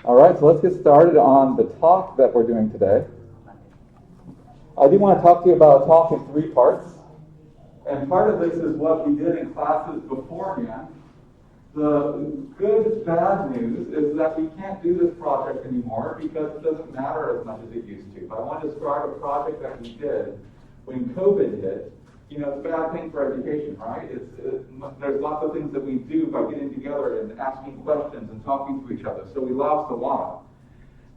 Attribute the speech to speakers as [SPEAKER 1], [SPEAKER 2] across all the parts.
[SPEAKER 1] All right, so let's get started on the talk that we're doing today. I do want to talk to you about a talk in 3 parts. And part of this is what we did in classes beforehand. The good, bad news is that we can't do this project anymore because it doesn't matter as much as it used to. But I want to describe a project that we did when COVID hit. You know, it's a bad thing for education, right? There's lots of things that we do by getting together and asking questions and talking to each other. So we lost a lot.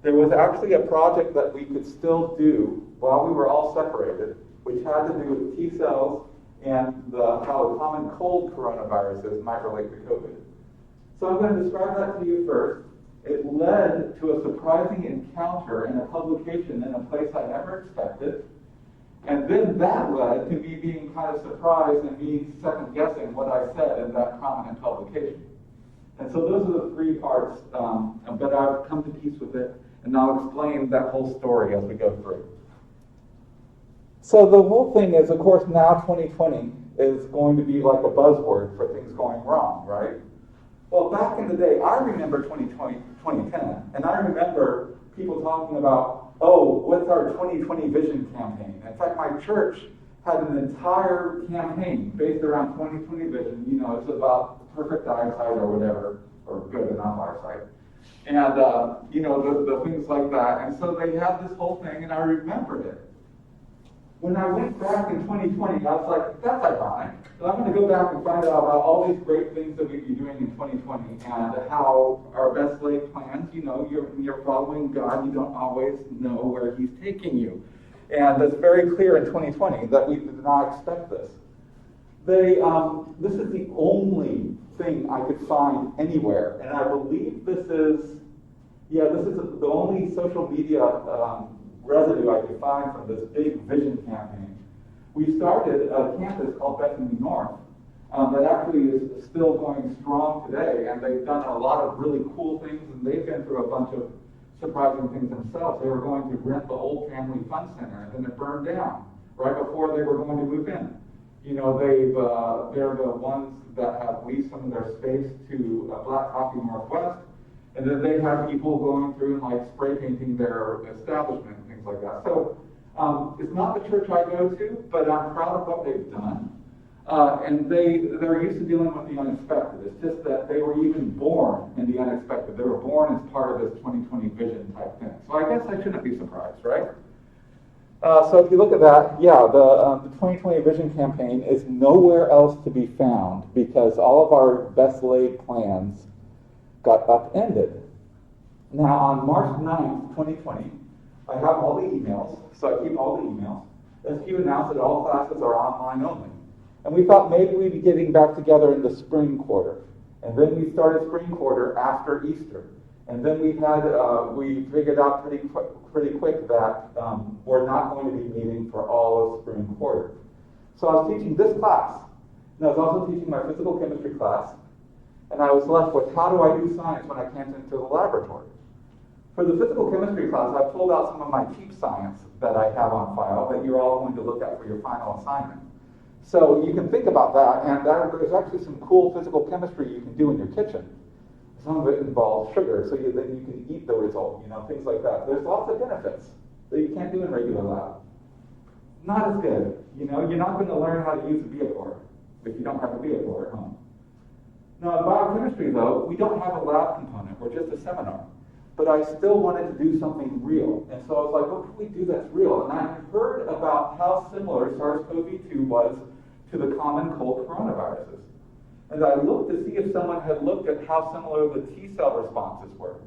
[SPEAKER 1] There was actually a project that we could still do while we were all separated, which had to do with T cells and how the common cold coronaviruses might relate to COVID. So I'm going to describe that to you first. It led to a surprising encounter in a publication in a place I never expected. And then that led to me being kind of surprised and me second-guessing what I said in that prominent publication. And so those are the 3 parts, but I've come to peace with it, and I'll explain that whole story as we go through. So the whole thing is, of course, now 2020 is going to be like a buzzword for things going wrong, right? Well, back in the day, I remember 2010, and I remember people talking about, oh, what's our 2020 vision campaign? In fact, my church had an entire campaign based around 2020 vision. You know, it's about perfect eyesight or whatever, or good enough eyesight. And, you know, the things like that. And so they had this whole thing, and I remembered it. When I went back in 2020, I was like, that's ironic. So I'm going to go back and find out about all these great things that we'd be doing in 2020 and how our best laid plans, you know, you're following God, you don't always know where He's taking you. And it's very clear in 2020 that we did not expect this. This is the only thing I could find anywhere, and I believe this is the only social media residue I could find from this big vision campaign. We started a campus called Bethany North that actually is still going strong today, and they've done a lot of really cool things, and they've been through a bunch of surprising things themselves. They were going to rent the old Family Fun Center, and then it burned down right before they were going to move in. You know, they're the ones that have leased some of their space to Black Coffee Northwest, and then they have people going through and like spray painting their establishment and things like that. So it's not the church I go to, but I'm proud of what they've done. And they're used to dealing with the unexpected. It's just that they were even born in the unexpected. They were born as part of this 2020 vision type thing. So I guess I shouldn't be surprised, right? So if you look at that, yeah, the 2020 vision campaign is nowhere else to be found because all of our best laid plans got upended. Now on March 9th, 2020, I have all the emails, so I keep all the emails. SQ announced that all classes are online only. And we thought maybe we'd be getting back together in the spring quarter. And then we started spring quarter after Easter. And then we figured out pretty quick that we're not going to be meeting for all of spring quarter. So I was teaching this class, and I was also teaching my physical chemistry class, and I was left with how do I do science when I can't enter the laboratory? For the physical chemistry class, I've pulled out some of my cheap science that I have on file that you're all going to look at for your final assignment. So you can think about that, and there's actually some cool physical chemistry you can do in your kitchen. Some of it involves sugar, so then you can eat the result, you know, things like that. There's lots of benefits that you can't do in regular lab. Not as good, you know, you're not going to learn how to use a Biochemistry if you don't have a Biochemistry at home. Now in biochemistry though, we don't have a lab component, we're just a seminar. But I still wanted to do something real. And so I was like, what can we do that's real? And I had heard about how similar SARS-CoV-2 was to the common cold coronaviruses. And I looked to see if someone had looked at how similar the T cell responses were.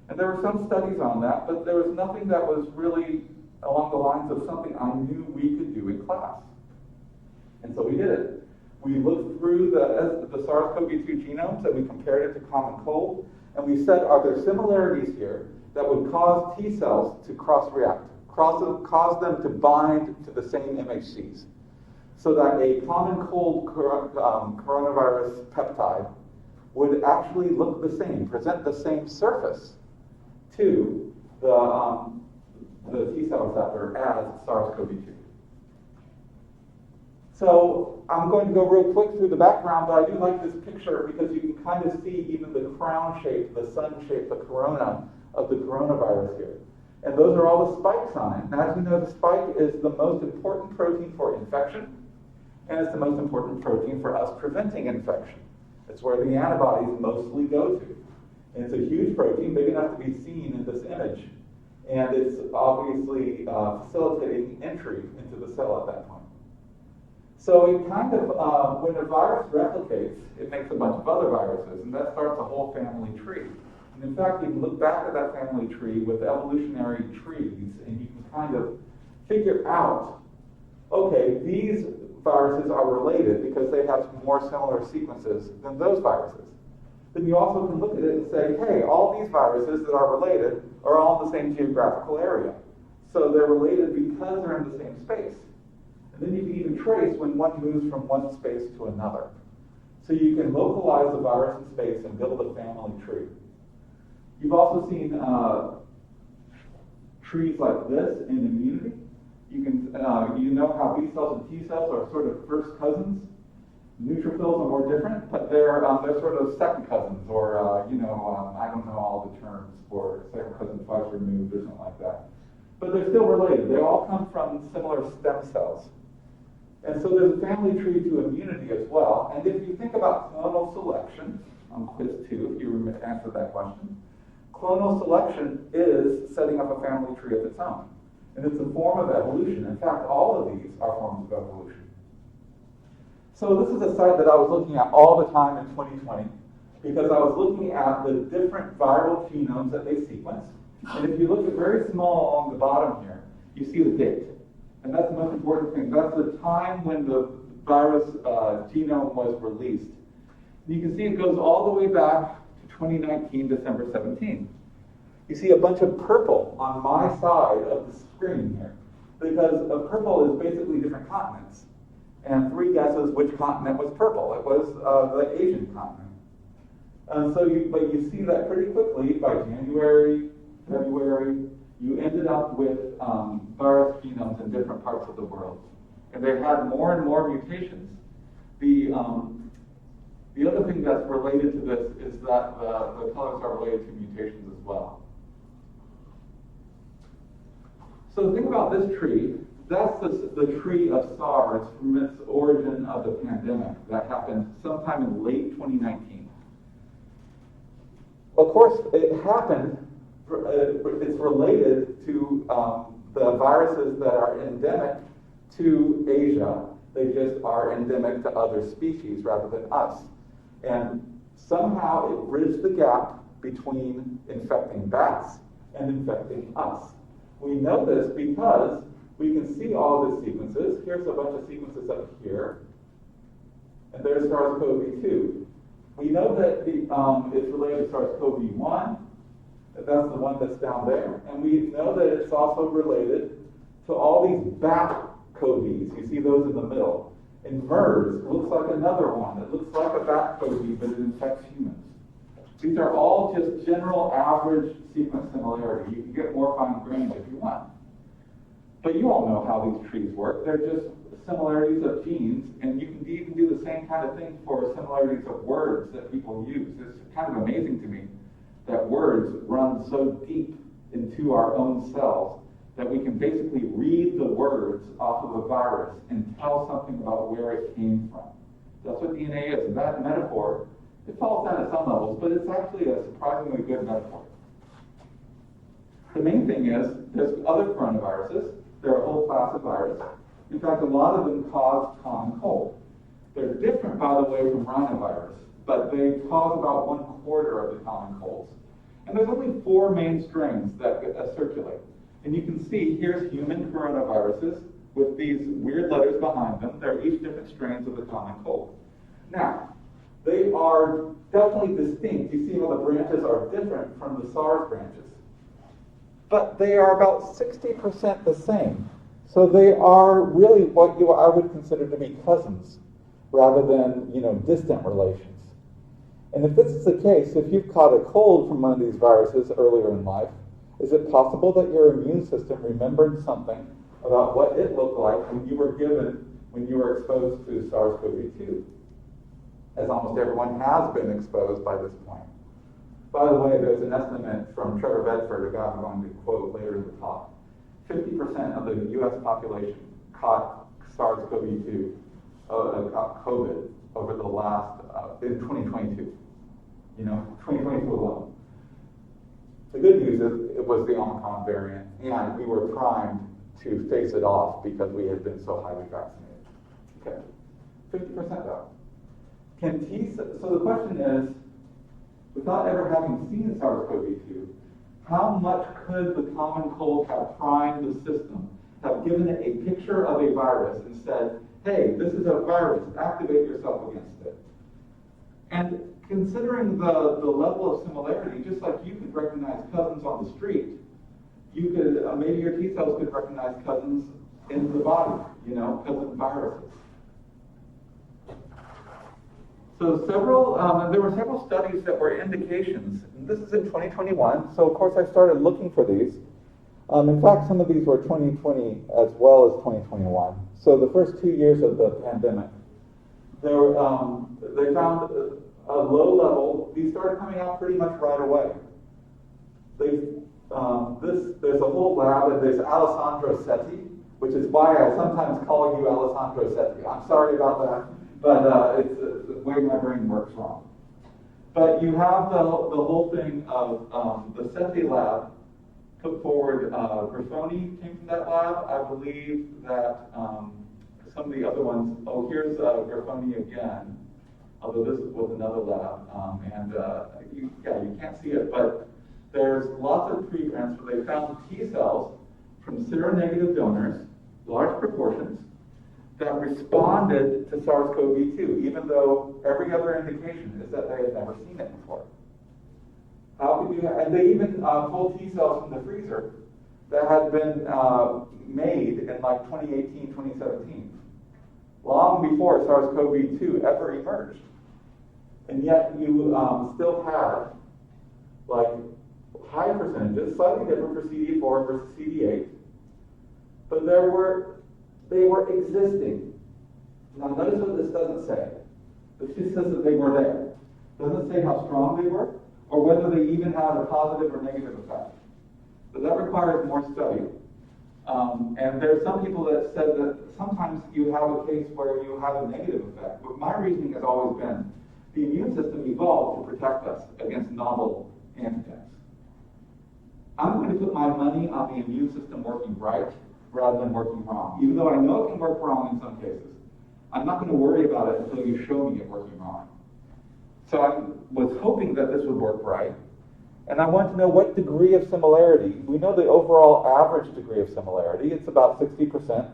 [SPEAKER 1] And there were some studies on that, but there was nothing that was really along the lines of something I knew we could do in class. And so we did it. We looked through the SARS-CoV-2 genomes and we compared it to common cold. And we said, are there similarities here that would cause T cells to cross-react, cause them to bind to the same MHCs, so that a common cold coronavirus peptide would actually look the same, present the same surface to the T cell receptor as SARS-CoV-2. So I'm going to go real quick through the background, but I do like this picture because you can kind of see even the crown shape, the sun shape, the corona of the coronavirus here. And those are all the spikes on it. And as you know, the spike is the most important protein for infection, and it's the most important protein for us preventing infection. It's where the antibodies mostly go to. And it's a huge protein, big enough to be seen in this image. And it's obviously facilitating entry into the cell at that point. So it kind of, when a virus replicates, it makes a bunch of other viruses, and that starts a whole family tree. And in fact, you can look back at that family tree with evolutionary trees, and you can kind of figure out, okay, these viruses are related because they have more similar sequences than those viruses. Then you also can look at it and say, hey, all these viruses that are related are all in the same geographical area. So they're related because they're in the same space. And then you can even trace when one moves from one space to another. So you can localize the virus in space and build a family tree. You've also seen trees like this in immunity. You can, you know how B cells and T cells are sort of first cousins. Neutrophils are more different, but they're sort of second cousins, or I don't know all the terms for second cousin twice removed or something like that. But they're still related. They all come from similar stem cells. And so there's a family tree to immunity as well. And if you think about clonal selection, on quiz 2, if you answered that question, clonal selection is setting up a family tree of its own. And it's a form of evolution. In fact, all of these are forms of evolution. So this is a site that I was looking at all the time in 2020 because I was looking at the different viral genomes that they sequence. And if you look at very small along the bottom here, you see the date. And that's the most important thing. That's the time when the virus genome was released. And you can see it goes all the way back to 2019, December 17. You see a bunch of purple on my side of the screen here, because purple is basically different continents. And 3 guesses which continent was purple. It was the Asian continent. And so but you see that pretty quickly by January, February, you ended up with virus genomes in different parts of the world. And they had more and more mutations. The other thing that's related to this is that the colors are related to mutations as well. So the thing about this tree, that's the tree of SARS from its origin of the pandemic that happened sometime in late 2019. Of course, it happened, it's related to the viruses that are endemic to Asia. They just are endemic to other species rather than us. And somehow it bridged the gap between infecting bats and infecting us. We know this because we can see all the sequences. Here's a bunch of sequences up here. And there's SARS-CoV-2. We know that it's related to SARS-CoV-1. That's the one that's down there. And we know that it's also related to all these bat CoVs. You see those in the middle. And MERS looks like another one. It looks like a bat CoV, but it infects humans. These are all just general average sequence similarity. You can get more fine-grained if you want. But you all know how these trees work. They're just similarities of genes, and you can even do the same kind of thing for similarities of words that people use. It's kind of amazing to me that words run so deep into our own cells that we can basically read the words off of a virus and tell something about where it came from. That's what DNA is. And that metaphor, it falls down at some levels, but it's actually a surprisingly good metaphor. The main thing is, there's other coronaviruses. They're a whole class of virus. In fact, a lot of them cause common cold. They're different, by the way, from rhinovirus, but they cause about 1/4 of the common colds. And there's only 4 main strains that circulate. And you can see here's human coronaviruses with these weird letters behind them. They're each different strains of the common cold. Now, they are definitely distinct. You see how the branches are different from the SARS branches. But they are about 60% the same. So they are really what I would consider to be cousins, rather than distant relations. And if this is the case, if you've caught a cold from one of these viruses earlier in life, is it possible that your immune system remembered something about what it looked like when you were exposed to SARS-CoV-2? As almost everyone has been exposed by this point. By the way, there's an estimate from Trevor Bedford, a guy I'm going to quote later in the talk. 50% of the U.S. population caught SARS-CoV-2, COVID, over the last, in 2022. 2022 alone. The good news is it was the Omicron variant, and we were primed to face it off because we had been so highly vaccinated. Okay, 50% though. So the question is, without ever having seen SARS-CoV-2, how much could the common cold have primed the system, have given it a picture of a virus and said, hey, this is a virus, activate yourself against it. And considering the level of similarity, just like you could recognize cousins on the street, you could, maybe your T cells could recognize cousins in the body, cousin viruses. So there were several studies that were indications. And this is in 2021, so of course I started looking for these. In fact, some of these were 2020 as well as 2021. So the first 2 years of the pandemic, they found a low level. These started coming out pretty much right away. There's a whole lab, and there's Alessandro Setti, which is why I sometimes call you Alessandro Setti. I'm sorry about that. But it's the way my brain works wrong. But you have the whole thing of the SETI lab put forward. Grifoni came from that lab. I believe that some of the other ones. Oh, here's Grifoni again. Although this was another lab, you can't see it, but there's lots of preprints where they found T cells from seronegative donors, large proportions, that responded to SARS-CoV-2, even though every other indication is that they had never seen it before. How could you? And they even pulled T cells from the freezer that had been made in like 2018, 2017, long before SARS-CoV-2 ever emerged. And yet you still had like high percentages, slightly different for CD4 versus CD8, but they were existing. Now notice what this doesn't say. This just says that they were there. It doesn't say how strong they were or whether they even had a positive or negative effect. But that requires more study. And there's some people that said that sometimes you have a case where you have a negative effect. But my reasoning has always been the immune system evolved to protect us against novel antigens. I'm going to put my money on the immune system working right rather than working wrong. Even though I know it can work wrong in some cases, I'm not going to worry about it until you show me it working wrong. So I was hoping that this would work right, and I want to know what degree of similarity. We know the overall average degree of similarity. It's about 60%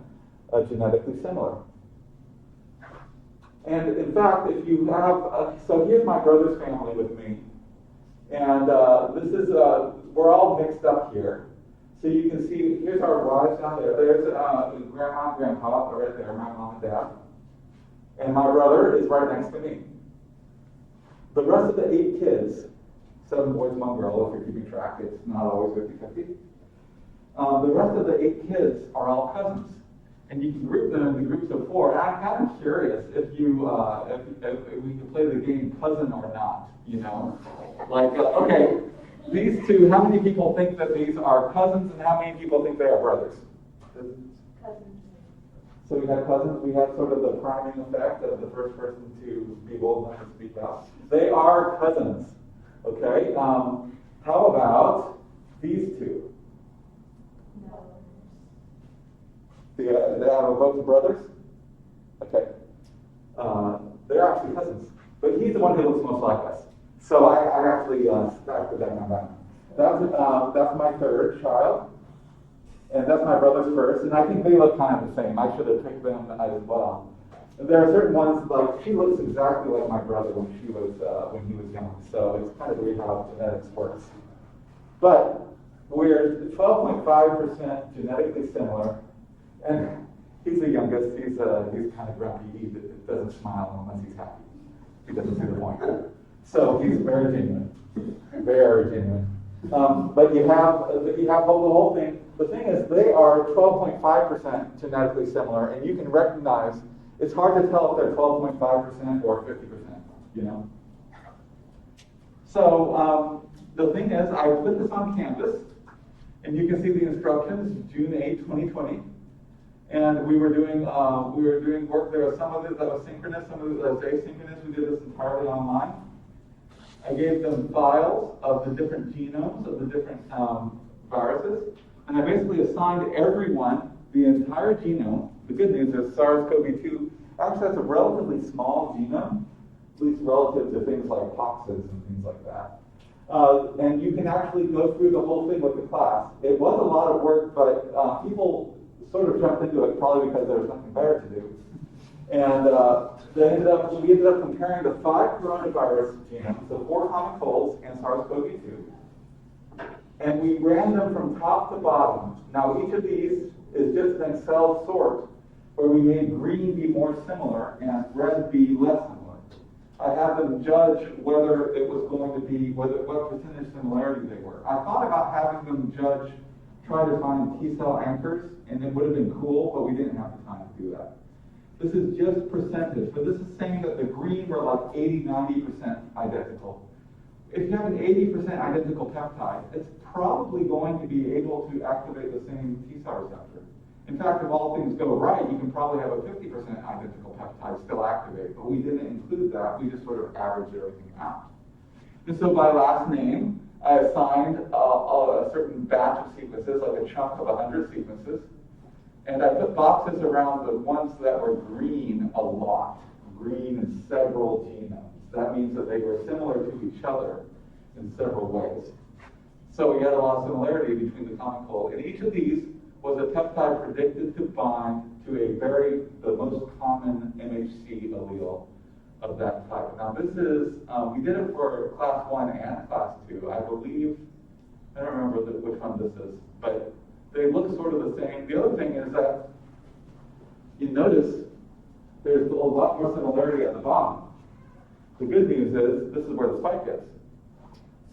[SPEAKER 1] genetically similar. And in fact, if you have, so here's my brother's family with me, and this is, we're all mixed up here. So you can see, here's our wives down there. There's grandma and grandpa right there, my mom and dad. And my brother is right next to me. The rest of the 8 kids, 7 boys, 1 girl, if you're keeping track, it's not always 50-50. The rest of the 8 kids are all cousins. And you can group them into groups of 4. And I'm kind of curious if we can play the game cousin or not, Like, okay, these two, how many people think that these are cousins and how many people think they are brothers?
[SPEAKER 2] Cousins.
[SPEAKER 1] So we had cousins, we had sort of the priming effect of the first person to be bold enough to speak out. They are cousins, okay? How about these two?
[SPEAKER 2] No.
[SPEAKER 1] They have a vote for brothers? Okay. They're actually cousins. But he's the one who looks most like us. So I actually put that on that. That's my third child. And that's my brother's first. And I think they look kind of the same. I should have picked them as well. And there are certain ones, like she looks exactly like my brother when he was young. So it's kind of weird how genetics works. But we're 12.5% genetically similar. And he's the youngest. He's kind of grumpy. He doesn't smile unless he's happy. He doesn't see the point. So he's very genuine. Very genuine. But you have the whole thing. The thing is, they are 12.5% genetically similar, and you can recognize. It's hard to tell if they're 12.5% or 50%. So the thing is, I put this on Canvas, and you can see the instructions, June 8, 2020. And we were doing work. There was some of it that was synchronous, some of it that was asynchronous. We did this entirely online. I gave them files of the different genomes of the different viruses, and I basically assigned everyone the entire genome. The good news is SARS-CoV-2 actually has a relatively small genome, at least relative to things like toxins and things like that. And you can actually go through the whole thing with the class. It was a lot of work, but people sort of jumped into it probably because there was nothing better to do. And we ended up comparing the 5 coronavirus genomes, the 4 common colds, and SARS-CoV-2. And we ran them from top to bottom. Now, each of these is just an Excel sort where we made green be more similar and red be less similar. I had them judge whether it was going to be, what percentage similarity they were. I thought about having them try to find T-cell anchors, and it would have been cool, but we didn't have the time to do that. This is just percentage, but this is saying that the green were like 80-90% identical. If you have an 80% identical peptide, it's probably going to be able to activate the same T-cell receptor. In fact, if all things go right, you can probably have a 50% identical peptide still activate, but we didn't include that. We just sort of averaged everything out. And so by last name, I assigned a certain batch of sequences, like a chunk of 100 sequences, and I put boxes around the ones that were green a lot, green in several genomes. That means that they were similar to each other in several ways. So we had a lot of similarity between the common cold, and each of these was a peptide predicted to bind to the most common MHC allele of that type. Now this is, we did it for class 1 and class 2. I believe, I don't remember which one this is, but they look sort of the same. The other thing is that you notice there's a lot more similarity at the bottom. The good news is this is where the spike is.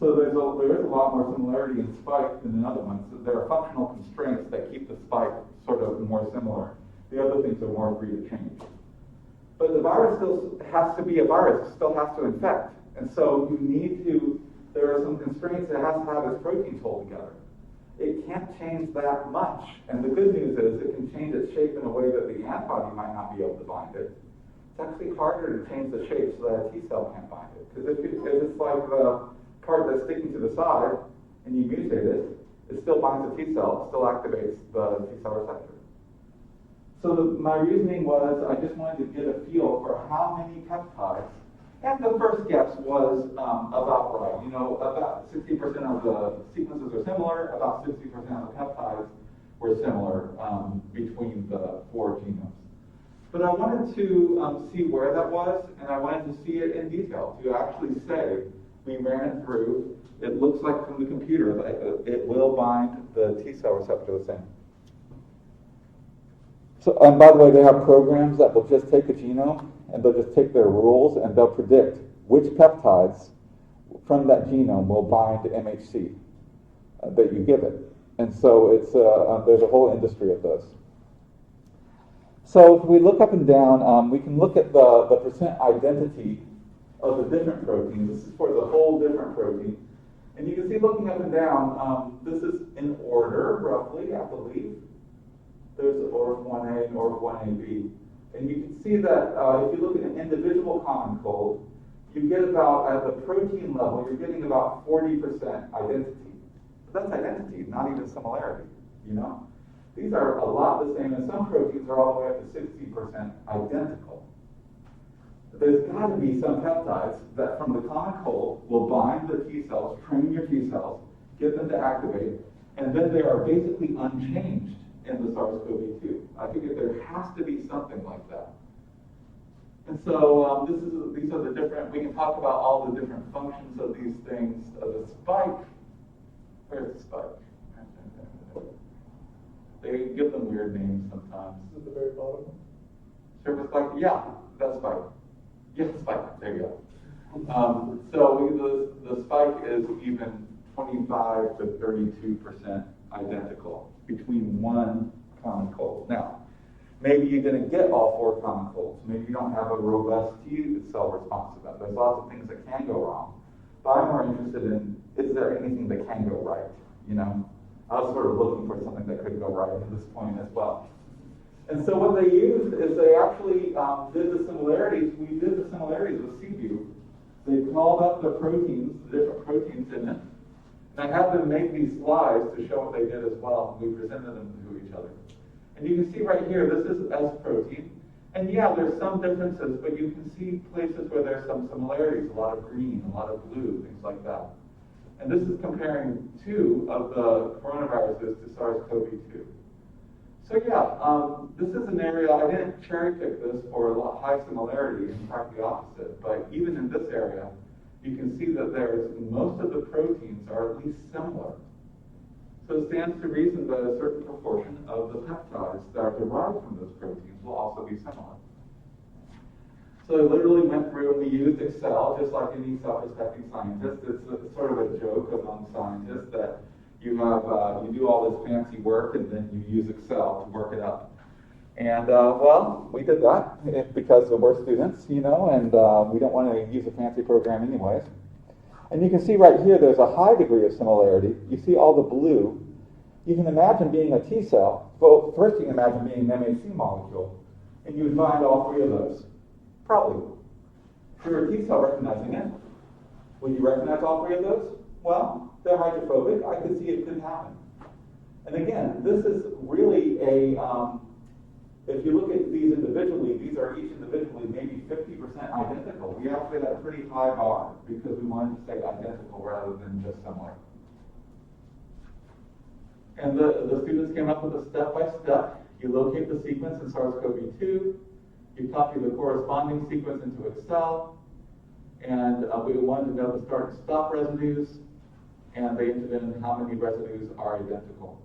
[SPEAKER 1] So there is a lot more similarity in spike than in other ones. So there are functional constraints that keep the spike sort of more similar. The other things are more free to change. But the virus still has to be a virus, it still has to infect. And so there are some constraints. It has to have its proteins hold together. It can't change that much. And the good news is it can change its shape in a way that the antibody might not be able to bind it. It's actually harder to change the shape so that a T cell can't bind it. Because if it's like the part that's sticking to the side and you mutate it, it still binds a T cell, it still activates the T cell receptor. So my reasoning was I just wanted to get a feel for how many peptides, and the first guess was about right. About 60% of the sequences are similar, about 60% of the peptides were similar between the 4 genomes. But I wanted to see where that was, and I wanted to see it in detail, to actually say, we ran it through, it looks like from the computer, like it will bind the T cell receptor the same. So, and by the way, they have programs that will just take a genome and they'll just take their rules and they'll predict which peptides from that genome will bind to MHC that you give it. And so there's a whole industry of those. So if we look up and down, we can look at the percent identity of the different proteins. This is for the whole different protein. And you can see looking up and down, this is in order, roughly, I believe. There's ORF1A and ORF1AB. And you can see that if you look at an individual common cold, you get about, at the protein level, you're getting about 40% identity. But that's identity, not even similarity, These are a lot the same, and some proteins are all the way up to 60% identical. There's got to be some peptides that from the common cold will bind the T cells, train your T cells, get them to activate, and then they are basically unchanged in the SARS-CoV-2. I figured there has to be something like that. And so these are the different, we can talk about all the different functions of these things. The spike, where's the spike? They give them weird names sometimes.
[SPEAKER 3] This is the very bottom.
[SPEAKER 1] Surface spike, yeah, that's spike. Yes, spike, there you go. So the spike is even 25 to 32% identical between one common cold. Now, maybe you didn't get all 4 common colds. Maybe you don't have a robust T cell response to them. There's lots of things that can go wrong. But I'm more interested in is there anything that can go right? You know, I was sort of looking for something that could go right at this point as well. And so what they used is they actually did the similarities. We did the similarities with CView. They called up the proteins, the different proteins in it, and I had them make these slides to show what they did as well. We presented them to each other. And you can see right here, this is S protein. And yeah, there's some differences, but you can see places where there's some similarities, a lot of green, a lot of blue, things like that. And this is comparing 2 of the coronaviruses to SARS-CoV-2. So yeah, this is an area, I didn't cherry pick this for a lot high similarity, in fact the opposite, but even in this area, you can see that there's, most of the proteins are at least similar. So it stands to reason that a certain proportion of the peptides that are derived from those proteins will also be similar. So I literally went through and we used Excel, just like any self-respecting scientist. It's sort of a joke among scientists that you do all this fancy work and then you use Excel to work it up. And well, we did that because we're students, you know, and we don't want to use a fancy program anyways. And you can see right here there's a high degree of similarity. You see all the blue. You can imagine being a T cell. Well, first you can imagine being an MHC molecule, and you would find all 3 of those. Probably. If you were a T cell recognizing it, would you recognize all 3 of those? Well, they're hydrophobic. I could see it could happen. And again, this is really if you look at these individually, these are each individually maybe 50% identical. We actually had a pretty high bar because we wanted to say identical rather than just similar. And the students came up with a step-by-step. You locate the sequence in SARS-CoV-2, you copy the corresponding sequence into Excel, and we wanted to know the start and stop residues, and they entered in how many residues are identical.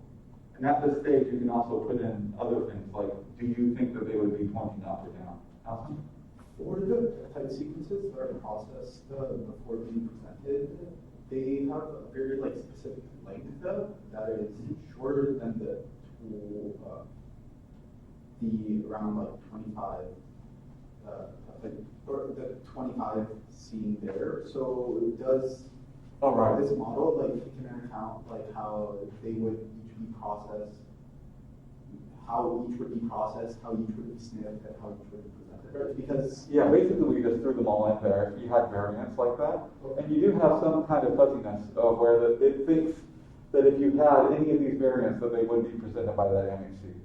[SPEAKER 1] And at this stage, you can also put in other things like, do you think that they would be pointing up or down? Alison?
[SPEAKER 3] For the type sequences that are processed before being presented, they have a very specific length that is shorter than the around 25, or the 25 seen there. So does this model take into account how they would each be processed, how each would be processed, how each would be sniffed, and how each would be presented? Right? Because
[SPEAKER 1] yeah, basically we just threw them all in there. If you had variants like that, and you do have some kind of fuzziness where it thinks that if you had any of these variants, that they would be presented by that MHC.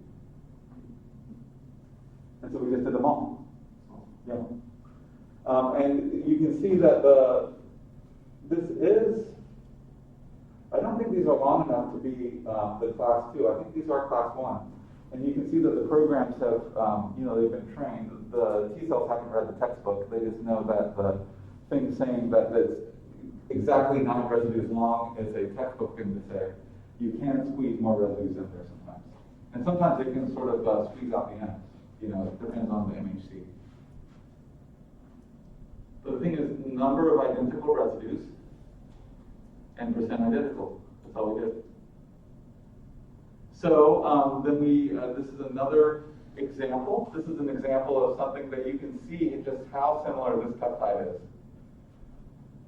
[SPEAKER 1] And so we just did them all. Yeah. And you can see that I don't think these are long enough to be the class 2. I think these are class 1. And you can see that the programs have, they've been trained. The T cells haven't read the textbook. They just know that the thing saying that it's exactly 9 residues long is a textbook thing to say. You can squeeze more residues in there sometimes. And sometimes it can sort of squeeze out the ends. It depends on the MHC. So the thing is, number of identical residues and percent identical. That's all we did. So then this is another example. This is an example of something that you can see just how similar this peptide is.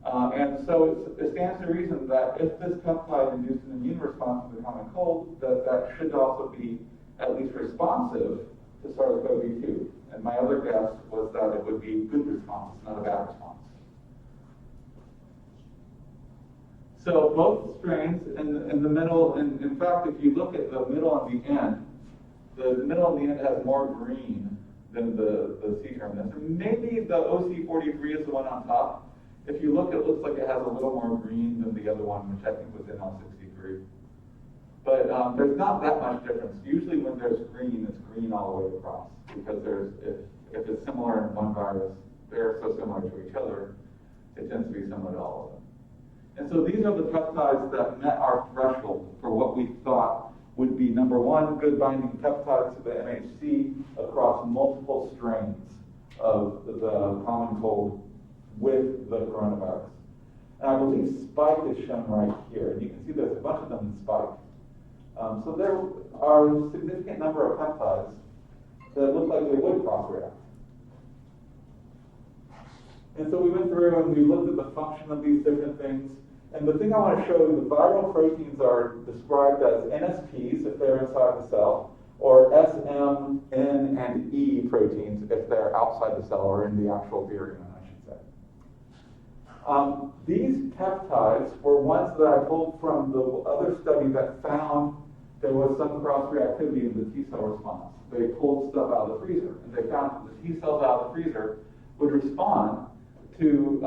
[SPEAKER 1] And so it stands to reason that if this peptide induced an immune response to the common cold, that should also be at least responsive to SARS-CoV-2. And my other guess was that it would be a good response, not a bad response. So both strains in the middle, and in fact, if you look at the middle and the middle and the end has more green than the C-terminus. And maybe the OC43 is the one on top. If you look, it looks like it has a little more green than the other one, which I think was NL63. But there's not that much difference. Usually when there's green, it's green all the way across. Because if it's similar in one virus, they're so similar to each other, it tends to be similar to all of them. And so these are the peptides that met our threshold for what we thought would be, number one, good binding peptides to the MHC across multiple strains of the common cold with the coronavirus. And I believe spike is shown right here. And you can see there's a bunch of them in spike. So there are a significant number of peptides that look like they would cross-react. And so we went through and we looked at the function of these different things. And the thing I want to show you, the viral proteins are described as NSPs if they're inside the cell, or SM, N, and E proteins if they're outside the cell or in the actual virion, I should say. These peptides were ones that I pulled from the other study that found there was some cross-reactivity in the T cell response. They pulled stuff out of the freezer, and they found that the T cells out of the freezer would respond to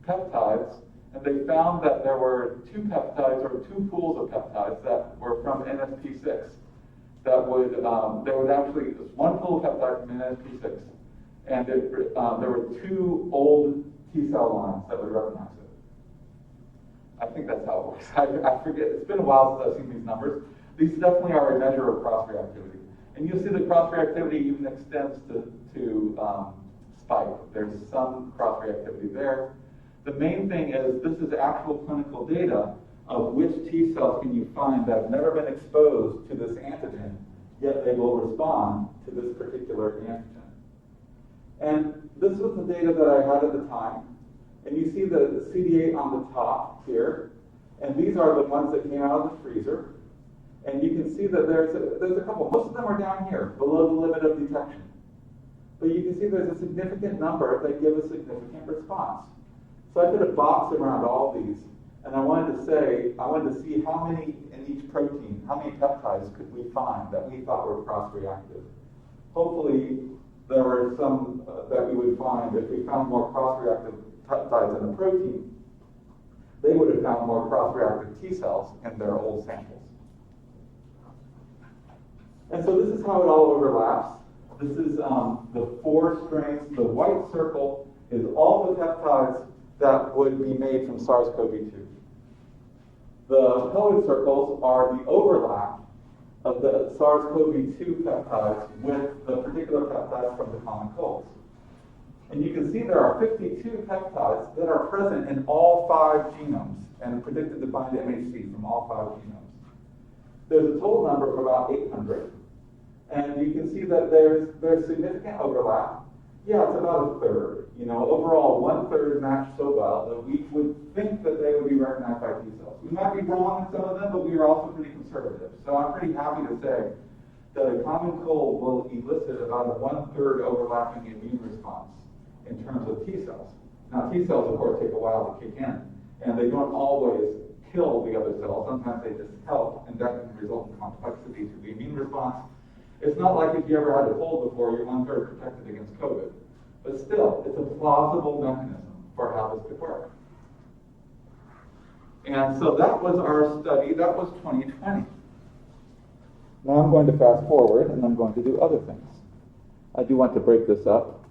[SPEAKER 1] peptides, and they found that there were two peptides or two pools of peptides that were from NSP6 that would, there was actually one pool of peptides from NSP6, and there were two old T cell lines that would recognize it. I think that's how it works. I forget, it's been a while since I've seen these numbers. These definitely are a measure of cross-reactivity. And you'll see the cross-reactivity even extends to spike. There's some cross-reactivity there. The main thing is this is actual clinical data of which T cells can you find that have never been exposed to this antigen, yet they will respond to this particular antigen. And this was the data that I had at the time. And you see the CD8 on the top here. And these are the ones that came out of the freezer. And you can see that there's a couple. Most of them are down here, below the limit of detection. But you can see there's a significant number that give a significant response. So I did a box around all these. And I wanted to see how many in each protein, how many peptides could we find that we thought were cross-reactive. Hopefully, there were some that we would find. If we found more cross-reactive peptides in a protein, they would have found more cross-reactive T cells in their old samples. And so this is how it all overlaps. This is the 4 strains. The white circle is all the peptides that would be made from SARS-CoV-2. The colored circles are the overlap of the SARS-CoV-2 peptides with the particular peptides from the common colds. And you can see there are 52 peptides that are present in all 5 genomes and predicted to bind to MHC from all 5 genomes. There's a total number of about 800. And you can see that there's significant overlap. Yeah, it's about a third. Overall, 1/3 match so well that we would think that they would be recognized by T cells. We might be wrong in some of them, but we are also pretty conservative. So I'm pretty happy to say that a common cold will elicit about a 1/3 overlapping immune response in terms of T cells. Now, T cells, of course, take a while to kick in, and they don't always kill the other cells. Sometimes they just help, and that can result in complexity to the immune response. It's not like if you ever had a cold before, you're 1/3 protected against COVID. But still, it's a plausible mechanism for how this could work. And so that was our study. That was 2020. Now I'm going to fast forward, and I'm going to do other things. I do want to break this up